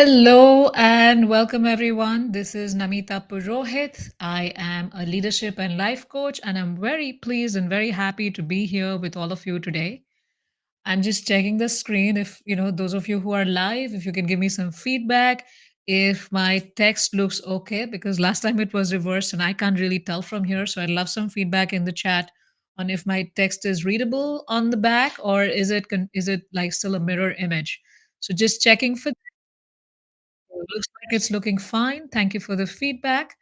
Hello and welcome everyone. This is Namita Purohit. I am a leadership and life coach, and I'm very pleased and very happy to be here with all of you today. I'm just checking the screen. If those of you who are live, if you can give me some feedback, if my text looks okay, because last time it was reversed and I can't really tell from here. So I'd love some feedback in the chat on if my text is readable on the back, or is it like still a mirror image. So just checking for. Looks like it's looking fine. Thank you for the feedback.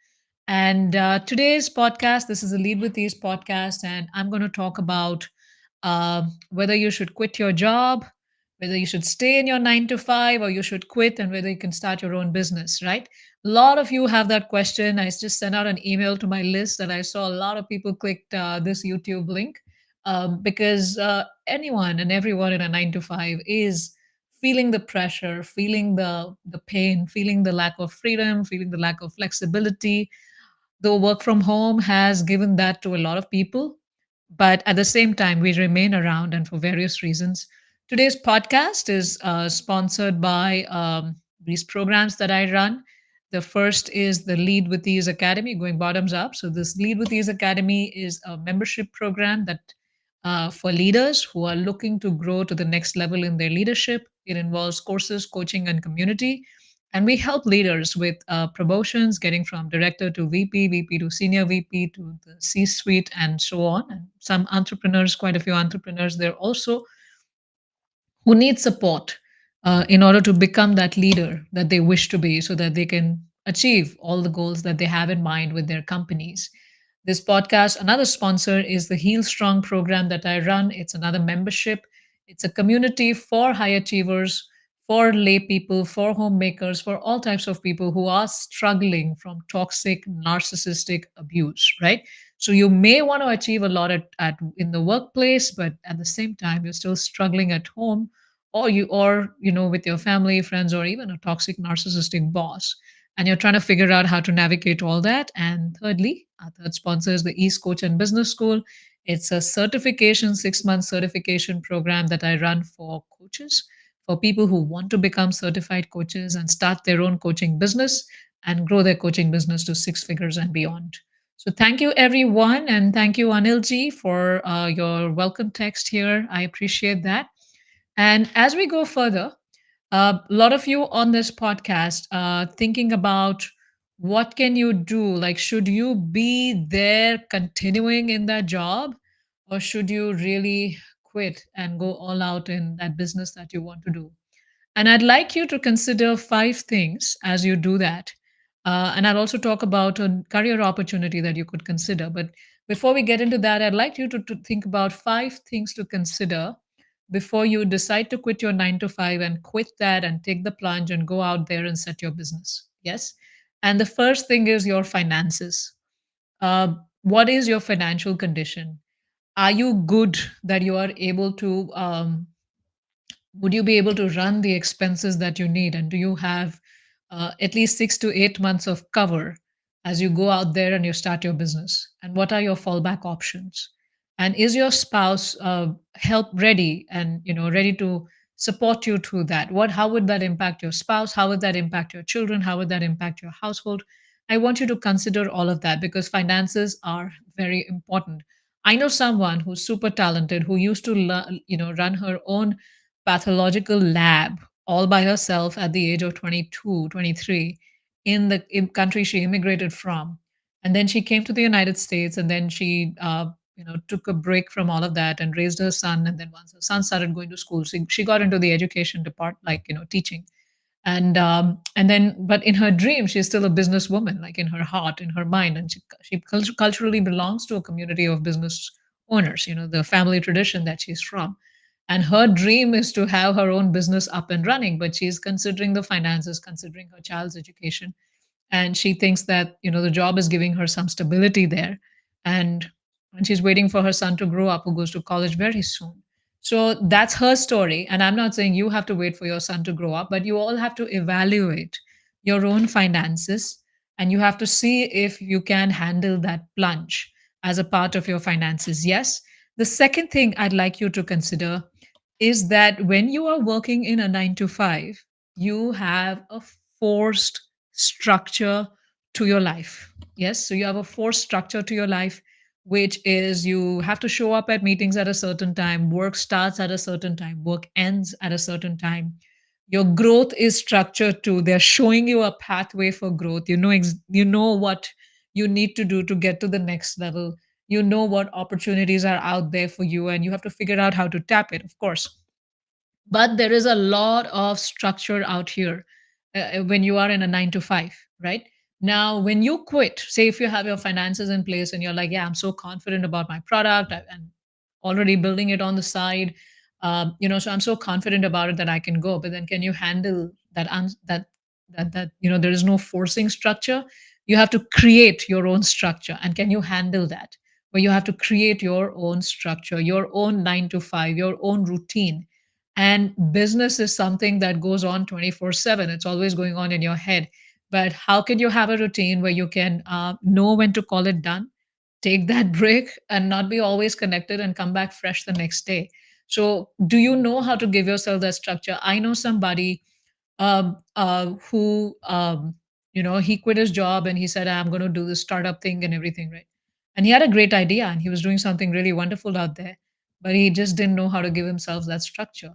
And today's podcast, this is a Lead with Ease podcast, and I'm going to talk about whether you should quit your job, whether you should stay in your 9 to 5, or you should quit, and whether you can start your own business, right? A lot of you have that question. I just sent out an email to my list that I saw a lot of people clicked this YouTube link because anyone and everyone in a 9 to 5 is feeling the pressure, feeling the pain, feeling the lack of freedom, feeling the lack of flexibility, though work from home has given that to a lot of people. But at the same time, we remain around and for various reasons. Today's podcast is sponsored by these programs that I run. The first is the Lead with Ease Academy, going bottoms up. So, this Lead with Ease Academy is a membership program that for leaders who are looking to grow to the next level in their leadership. It involves courses, coaching, and community, and we help leaders with promotions, getting from director to VP, VP to senior VP to the C suite, and so on. And some entrepreneurs, quite a few entrepreneurs, they're also who need support in order to become that leader that they wish to be so that they can achieve all the goals that they have in mind with their companies. This podcast, another sponsor is the Heal Strong program that I run. It's another membership. It's a community for high achievers, for lay people, for homemakers, for all types of people who are struggling from toxic, narcissistic abuse, right? So you may want to achieve a lot at in the workplace, but at the same time, you're still struggling at home, or with your family, friends, or even a toxic narcissistic boss. And you're trying to figure out how to navigate all that. And thirdly, our third sponsor is the East Coach and Business School. It's a certification, 6 month certification program that I run for coaches, for people who want to become certified coaches and start their own coaching business and grow their coaching business to six figures and beyond. So thank you, everyone. And thank you, Anilji, for your welcome text here. I appreciate that. And as we go further, a lot of you on this podcast thinking about what can you do? Like, should you be there continuing in that job, or should you really quit and go all out in that business that you want to do? And I'd like you to consider five things as you do that. And I'll also talk about a career opportunity that you could consider. But before we get into that, I'd like you to think about five things to consider before you decide to quit your 9 to 5 and quit that and take the plunge and go out there and set your business. Yes. And the first thing is your finances. What is your financial condition? Are you good that you are able to would you be able to run the expenses that you need? And do you have at least 6 to 8 months of cover as you go out there and you start your business? And what are your fallback options? And is your spouse help ready and ready to support you through that? How would that impact your spouse? How would that impact your children? How would that impact your household? I want you to consider all of that because finances are very important. I know someone who's super talented who used to run her own pathological lab all by herself at the age of 22, 23, in the country she immigrated from. And then she came to the United States, and then she took a break from all of that and raised her son. And then once her son started going to school, she got into the education department, like teaching. And then, but in her dream, she's still a businesswoman, like in her heart, in her mind, and she culturally belongs to a community of business owners, the family tradition that she's from. And her dream is to have her own business up and running, but she's considering the finances, considering her child's education, and she thinks that the job is giving her some stability there, and she's waiting for her son to grow up, who goes to college very soon. So that's her story, and I'm not saying you have to wait for your son to grow up, but you all have to evaluate your own finances, and you have to see if you can handle that plunge as a part of your finances. Yes. The second thing I'd like you to consider is that when you are working in a 9 to 5, you have a forced structure to your life. Yes, so you have a forced structure to your life, which is you have to show up at meetings at a certain time, work starts at a certain time, work ends at a certain time. Your growth is structured too. They're showing you a pathway for growth. You know what you need to do to get to the next level. You know what opportunities are out there for you, and you have to figure out how to tap it, of course. But there is a lot of structure out here when you are in a 9 to 5, right? Now when you quit, say if you have your finances in place and you're like, yeah, I'm so confident about my product and already building it on the side, so I'm so confident about it that I can go. But then can you handle that there is no forcing structure? You have to create your own structure, and can you handle that, where you have to create your own structure, your own 9 to 5, your own routine? And business is something that goes on 24/7. It's always going on in your head. But how can you have a routine where you can know when to call it done, take that break, and not be always connected and come back fresh the next day? So, do you know how to give yourself that structure? I know somebody who he quit his job and he said, I'm going to do this startup thing and everything, right? And he had a great idea and he was doing something really wonderful out there, but he just didn't know how to give himself that structure.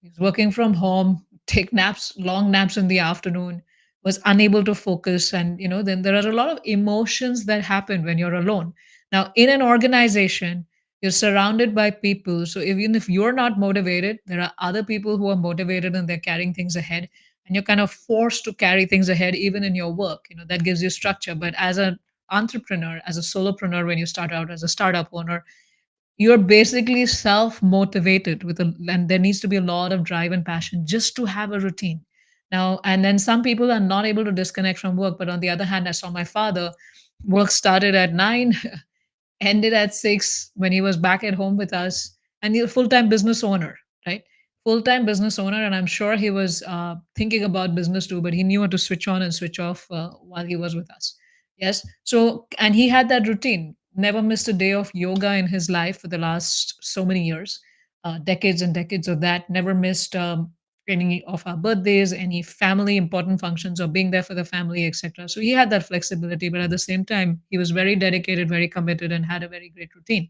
He's working from home, take naps, long naps in the afternoon, was unable to focus. And, then there are a lot of emotions that happen when you're alone. Now, in an organization, you're surrounded by people. So even if you're not motivated, there are other people who are motivated and they're carrying things ahead. And you're kind of forced to carry things ahead, even in your work. That gives you structure. But as an entrepreneur, as a solopreneur, when you start out as a startup owner, you're basically self motivated and there needs to be a lot of drive and passion just to have a routine. Now and then some people are not able to disconnect from work, but on the other hand, I saw my father, work started at 9, ended at 6 when he was back at home with us. And he's a full-time business owner, right? Full-time business owner. And I'm sure he was thinking about business too, but he knew how to switch on and switch off while he was with us. Yes. So, and he had that routine, never missed a day of yoga in his life for the last so many years, decades and decades of that, never missed any of our birthdays, any family important functions, or being there for the family, etc. So he had that flexibility, but at the same time, he was very dedicated, very committed, and had a very great routine.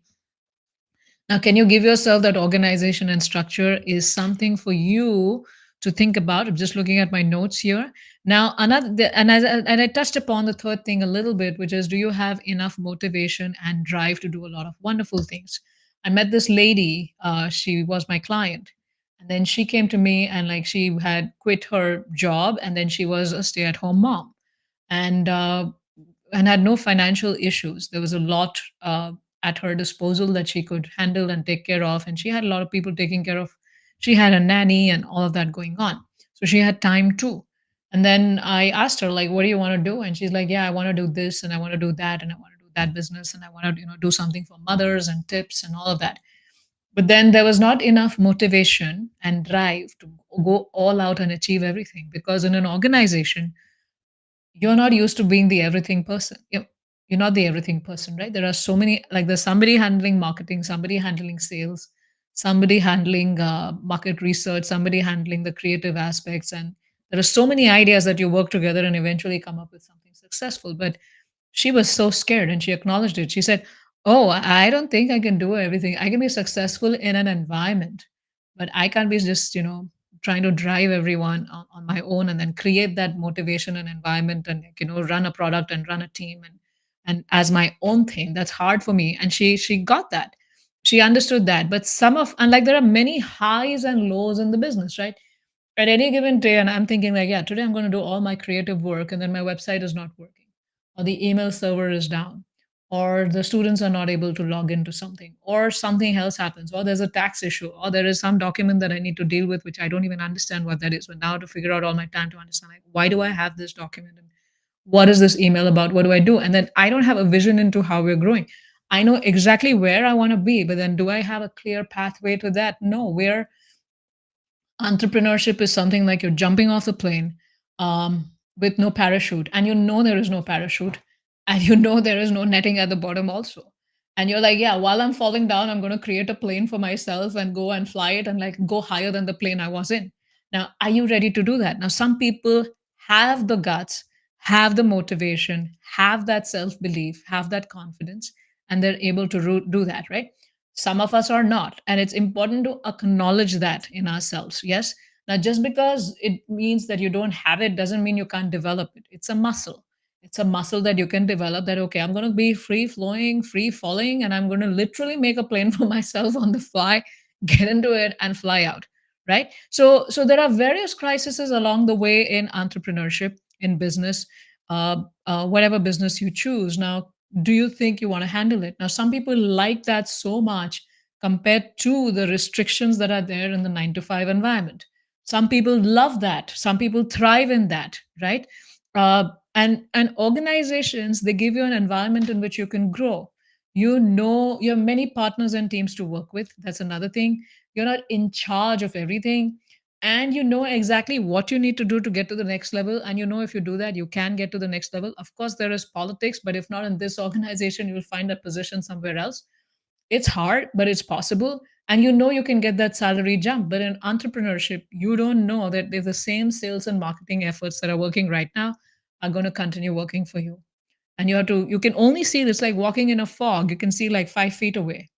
Now, can you give yourself that organization and structure is something for you to think about? I'm just looking at my notes here. Now, and I touched upon the third thing a little bit, which is, do you have enough motivation and drive to do a lot of wonderful things? I met this lady. She was my client, and then she came to me and like she had quit her job, and then she was a stay-at-home mom. And had no financial issues. There was a lot at her disposal that she could handle and take care of. And she had a lot of people taking care of. She had a nanny and all of that going on. So she had time too. And then I asked her, like, what do you want to do? And she's like, yeah, I want to do this and I want to do that and I want to do that business and I want to, do something for mothers and tips and all of that. But then there was not enough motivation and drive to go all out and achieve everything because in an organization, you're not used to being the everything person. You're not the everything person, right? There are so many, like there's somebody handling marketing, somebody handling sales, somebody handling market research, somebody handling the creative aspects. And there are so many ideas that you work together and eventually come up with something successful. But she was so scared and she acknowledged it. She said, oh, I don't think I can do everything. I can be successful in an environment, but I can't be just, trying to drive everyone on my own and then create that motivation and environment and like, run a product and run a team and as my own thing. That's hard for me. And she got that. She understood that. But and like there are many highs and lows in the business, right? At any given day, and I'm thinking like, yeah, today I'm going to do all my creative work, and then my website is not working, or the email server is down, or the students are not able to log into something, or something else happens, or there's a tax issue, or there is some document that I need to deal with, which I don't even understand what that is. But now to figure out all my time to understand, like, why do I have this document? And what is this email about? What do I do? And then I don't have a vision into how we're growing. I know exactly where I want to be, but then do I have a clear pathway to that? No, entrepreneurship is something like you're jumping off the plane with no parachute, and there is no parachute, and there is no netting at the bottom also. And you're like, yeah, while I'm falling down, I'm going to create a plane for myself and go and fly it and like go higher than the plane I was in. Now, are you ready to do that? Now, some people have the guts, have the motivation, have that self belief, have that confidence, and they're able to do that, right? Some of us are not. And it's important to acknowledge that in ourselves. Yes. Now, just because it means that you don't have it doesn't mean you can't develop it. It's a muscle. It's a muscle that you can develop that, okay, I'm going to be free flowing, free falling, and I'm going to literally make a plane for myself on the fly, get into it, and fly out, right? So there are various crises along the way in entrepreneurship, in business, whatever business you choose. Now, do you think you want to handle it? Now, some people like that so much compared to the restrictions that are there in the 9 to 5 environment. Some people love that, some people thrive in that, right? And organizations, they give you an environment in which you can grow. You have many partners and teams to work with. That's another thing. You're not in charge of everything, and you know exactly what you need to do to get to the next level, and you know if you do that you can get to the next level. Of course there is politics, but if not in this organization, you'll find a position somewhere else. It's hard, but it's possible, and you know you can get that salary jump. But in entrepreneurship, you don't know that if the same sales and marketing efforts that are working right now are going to continue working for you. And you can only see this like walking in a fog. You can see like 5 feet away,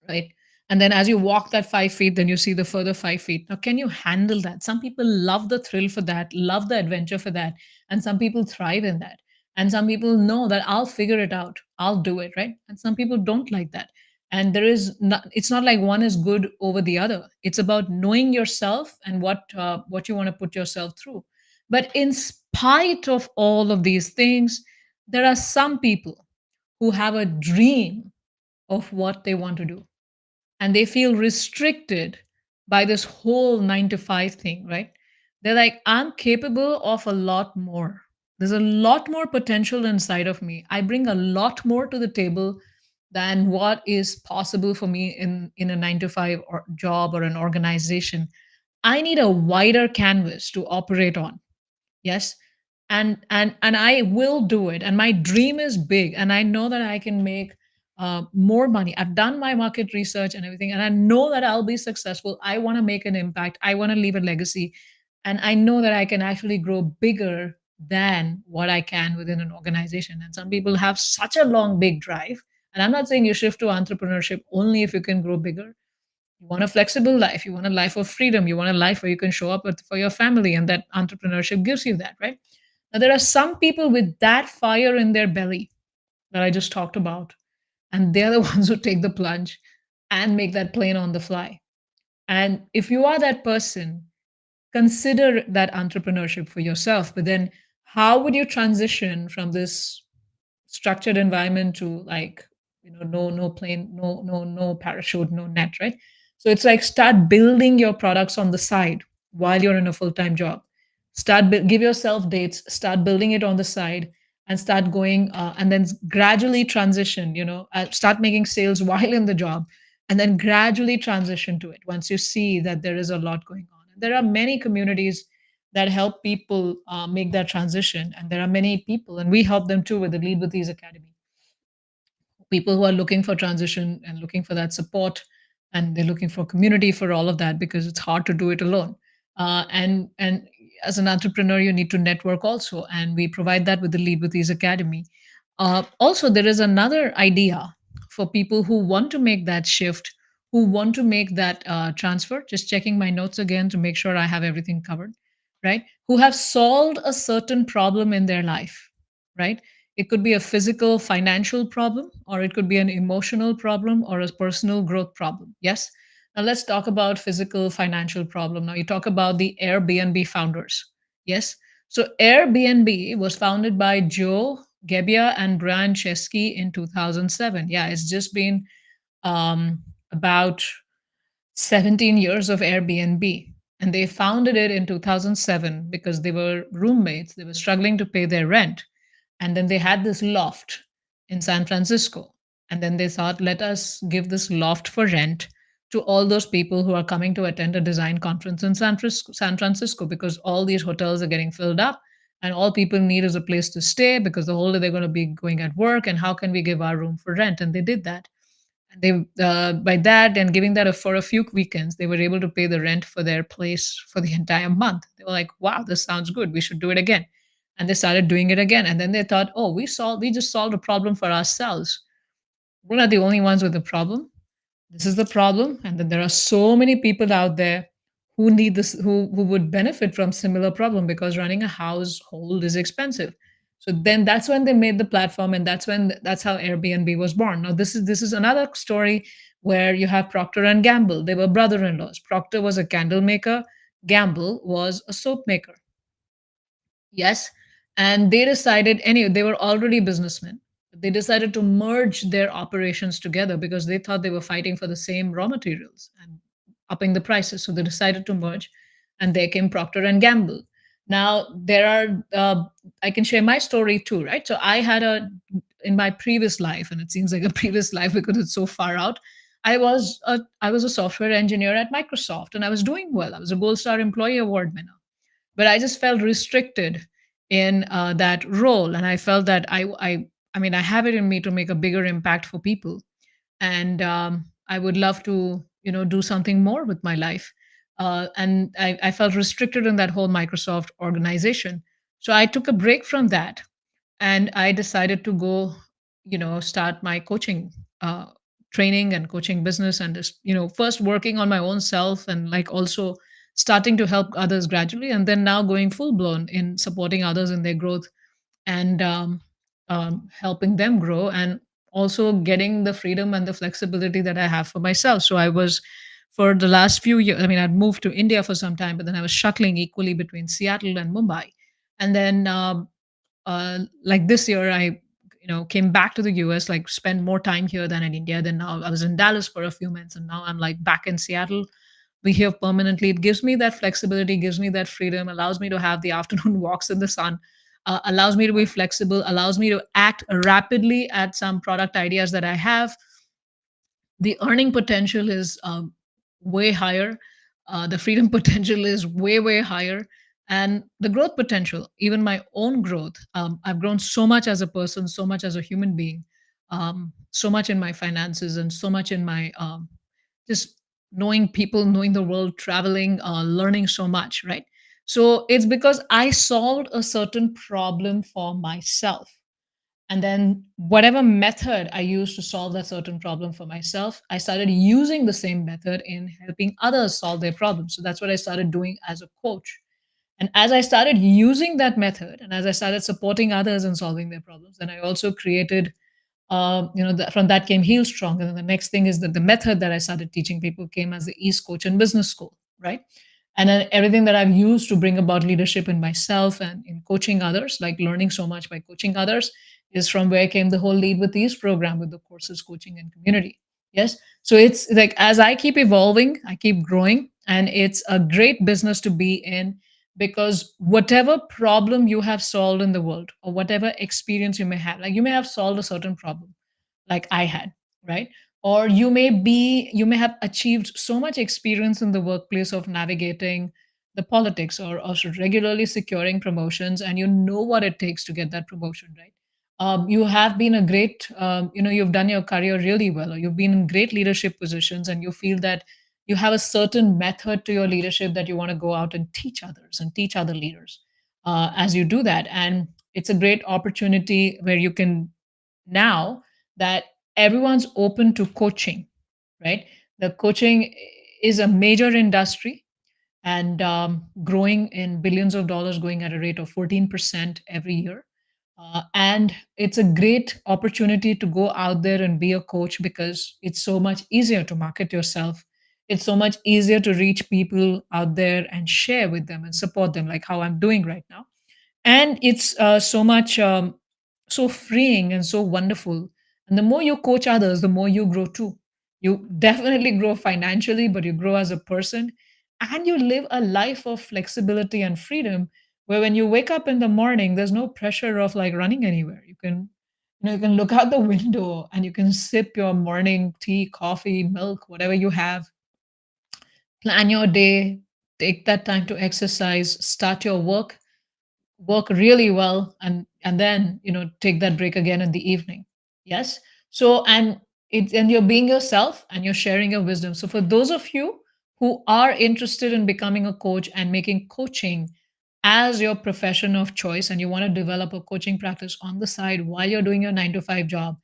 right? And then as you walk that 5 feet, then you see the further 5 feet. Now, can you handle that? Some people love the thrill for that, love the adventure for that. And some people thrive in that. And some people know that I'll figure it out, I'll do it, right? And some people don't like that. And it's not like one is good over the other. It's about knowing yourself and what you want to put yourself through. But in spite of all of these things, there are some people who have a dream of what they want to do, and they feel restricted by this whole 9 to 5 thing, right? They're like, I'm capable of a lot more. There's a lot more potential inside of me. I bring a lot more to the table than what is possible for me in a 9 to 5 or job or an organization. I need a wider canvas to operate on. Yes. And I will do it, and my dream is big, and I know that I can make more money. I've done my market research and everything, and I know that I'll be successful. I want to make an impact, I want to leave a legacy, and I know that I can actually grow bigger than what I can within an organization. And some people have such a long big drive, and I'm not saying you shift to entrepreneurship only if you can grow bigger. You want a flexible life, you want a life of freedom, you want a life where you can show up for your family, and that entrepreneurship gives you that, right? Now, there are some people with that fire in their belly that I just talked about, and they're the ones who take the plunge and make that plane on the fly. And if you are that person, consider that entrepreneurship for yourself. But then, how would you transition from this structured environment to, like, no plane, no parachute, no net, right? So it's like, start building your products on the side while you're in a full-time job. Give yourself dates, start building it on the side, and start going, and then gradually transition, start making sales while in the job, and then gradually transition to it once you see that there is a lot going on. And there are many communities that help people make that transition. And there are many people, and we help them too with the Lead with Ease Academy. People who are looking for transition and looking for that support, and they're looking for community for all of that, because it's hard to do it alone. And as an entrepreneur, you need to network also, and we provide that with the Lead with Ease Academy. Also, there is another idea for people who want to make that shift, who want to make that transfer. Just checking my notes again to make sure I have everything covered, right? Who have solved a certain problem in their life, right? It could be a physical, financial problem, or it could be an emotional problem, or a personal growth problem. Yes. Now let's talk about physical, financial problem. Now you talk about the Airbnb founders. Yes. So Airbnb was founded by Joe Gebbia and Brian Chesky in 2007. Yeah, it's just been about 17 years of Airbnb. And they founded it in 2007 because they were roommates. They were struggling to pay their rent. And then they had this loft in San Francisco. And then they thought, let us give this loft for rent to all those people who are coming to attend a design conference in San Francisco, because all these hotels are getting filled up, and all people need is a place to stay, because the whole day they're going to be going at work. And how can we give our room for rent? And they did that. They by that and giving that for a few weekends, they were able to pay the rent for their place for the entire month. They were like, "Wow, this sounds good. We should do it again." And they started doing it again. And then they thought, "Oh, we just solved a problem for ourselves. We're not the only ones with the problem. This is the problem, and then there are so many people out there who need this, who would benefit from similar problem, because running a household is expensive." So then that's when they made the platform, and that's how Airbnb was born. Now this is another story where you have Procter and Gamble. They were brother-in-laws. Procter was a candle maker, Gamble was a soap maker. Yes. And they decided, anyway, they were already businessmen. They decided to merge their operations together because they thought they were fighting for the same raw materials and upping the prices. So they decided to merge, and there came Procter and Gamble. Now there are, I can share my story too, right? So I had in my previous life, and it seems like a previous life because it's so far out. I was a software engineer at Microsoft, and I was doing well. I was a Gold Star Employee Award winner, but I just felt restricted in that role, and I felt that I mean, I have it in me to make a bigger impact for people, and I would love to, do something more with my life. And I felt restricted in that whole Microsoft organization, so I took a break from that, and I decided to go, start my coaching, training and coaching business, and just, first working on my own self, and like also starting to help others gradually, and then now going full blown in supporting others in their growth, and helping them grow, and also getting the freedom and the flexibility that I have for myself. So I was, for the last few years, I mean, I'd moved to India for some time, but then I was shuttling equally between Seattle and Mumbai. And then like this year, I came back to the US, like spend more time here than in India. Then now I was in Dallas for a few months, and now I'm like back in Seattle. We here permanently. It gives me that flexibility, gives me that freedom, allows me to have the afternoon walks in the sun, allows me to be flexible, allows me to act rapidly at some product ideas that I have. The earning potential is way higher. The freedom potential is way higher, and the growth potential, even my own growth. I've grown so much as a person, so much as a human being, so much in my finances, and so much in my just knowing people, knowing the world, traveling, learning so much. Right. So it's because I solved a certain problem for myself, and then whatever method I used to solve that certain problem for myself, I started using the same method in helping others solve their problems. So that's what I started doing as a coach. And as I started using that method, and as I started supporting others in solving their problems, then I also created, from that came Heal Strong. And then the next thing is that the method that I started teaching people came as the East Coach and Business School, right? And then everything that I've used to bring about leadership in myself and in coaching others, like learning so much by coaching others, is from where came the whole Lead with Ease program with the courses, coaching, and community. Yes. So it's like as I keep evolving, I keep growing, and it's a great business to be in, because whatever problem you have solved in the world, or whatever experience you may have, like you may have solved a certain problem like I had, right? Or you may have achieved so much experience in the workplace of navigating the politics, or regularly securing promotions, and you know what it takes to get that promotion, right? You have been a great, you've done your career really well, or you've been in great leadership positions, and you feel that you have a certain method to your leadership that you want to go out and teach others and teach other leaders as you do that. And it's a great opportunity where you can, now that everyone's open to coaching, right? The coaching is a major industry, and growing in billions of dollars, going at a rate of 14% every year. And it's a great opportunity to go out there and be a coach, because it's so much easier to market yourself. It's so much easier to reach people out there and share with them and support them, like how I'm doing right now. And it's so much so freeing and so wonderful. And the more you coach others, the more you grow too. You definitely grow financially, but you grow as a person, and you live a life of flexibility and freedom, where when you wake up in the morning, there's no pressure of like running anywhere. You can look out the window, and you can sip your morning tea, coffee, milk, whatever you have, plan your day, take that time to exercise, start your work really well, and then take that break again in the evening. Yes. So, and And you're being yourself and you're sharing your wisdom. So for those of you who are interested in becoming a coach and making coaching as your profession of choice, and you want to develop a coaching practice on the side while you're doing your 9 to 5 job,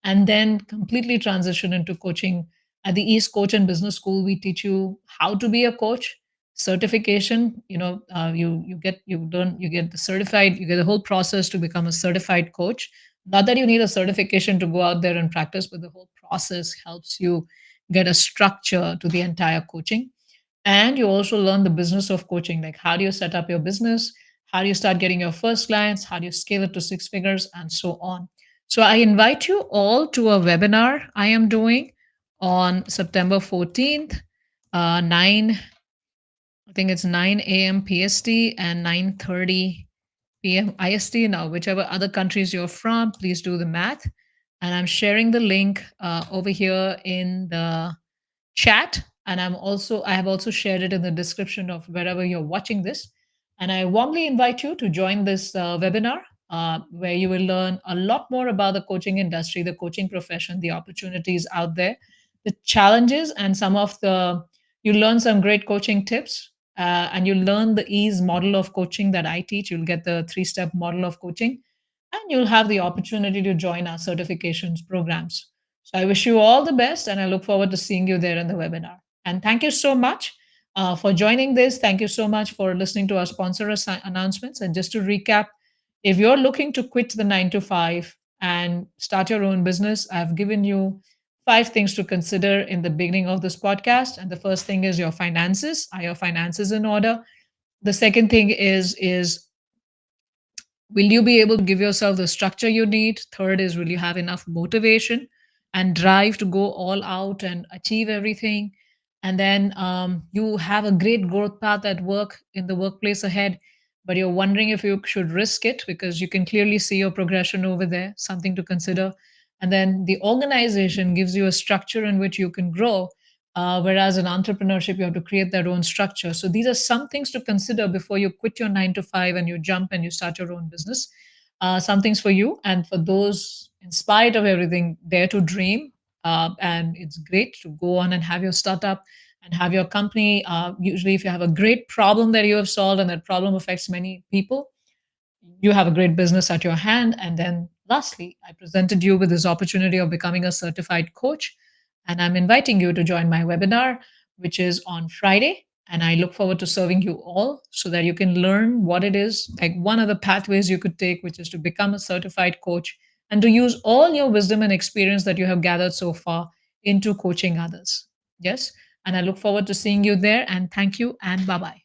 and then completely transition into coaching, at the East Coach and Business School we teach you how to be a coach certification. You get the certified, you get the whole process to become a certified coach. Not that you need a certification to go out there and practice, but the whole process helps you get a structure to the entire coaching. And you also learn the business of coaching, like how do you set up your business? How do you start getting your first clients? How do you scale it to six figures and so on? So I invite you all to a webinar I am doing on September 14th, 9, I think it's 9 a.m. PST and 9:30 p.m. IST. Now, whichever other countries you're from, please do the math. And I'm sharing the link over here in the chat, and I have also shared it in the description of wherever you're watching this. And I warmly invite you to join this webinar, where you will learn a lot more about the coaching industry, the coaching profession, the opportunities out there, the challenges, and some of the you learn some great coaching tips, and you learn the ease model of coaching that I teach. You'll get the three-step model of coaching, and you'll have the opportunity to join our certifications programs. So I wish you all the best, and I look forward to seeing you there in the webinar. And thank you so much for joining this. Thank you so much for listening to our sponsor announcements. And just to recap, if you're looking to quit the 9 to 5 and start your own business, I've given you 5 things to consider in the beginning of this podcast. And the first thing is your finances. Are your finances in order? The second thing is will you be able to give yourself the structure you need? Third is, will you have enough motivation and drive to go all out and achieve everything? And then you have a great growth path at work, in the workplace ahead, but you're wondering if you should risk it because you can clearly see your progression over there, something to consider. And then the organization gives you a structure in which you can grow. Whereas in entrepreneurship, you have to create that own structure. So these are some things to consider before you quit your 9 to 5 and you jump and you start your own business. Some things for you, and for those, in spite of everything, dare to dream. And it's great to go on and have your startup and have your company. Usually, if you have a great problem that you have solved and that problem affects many people, you have a great business at your hand. And then lastly, I presented you with this opportunity of becoming a certified coach. And I'm inviting you to join my webinar, which is on Friday. And I look forward to serving you all so that you can learn what it is, like one of the pathways you could take, which is to become a certified coach and to use all your wisdom and experience that you have gathered so far into coaching others. Yes. And I look forward to seeing you there. And thank you and bye bye.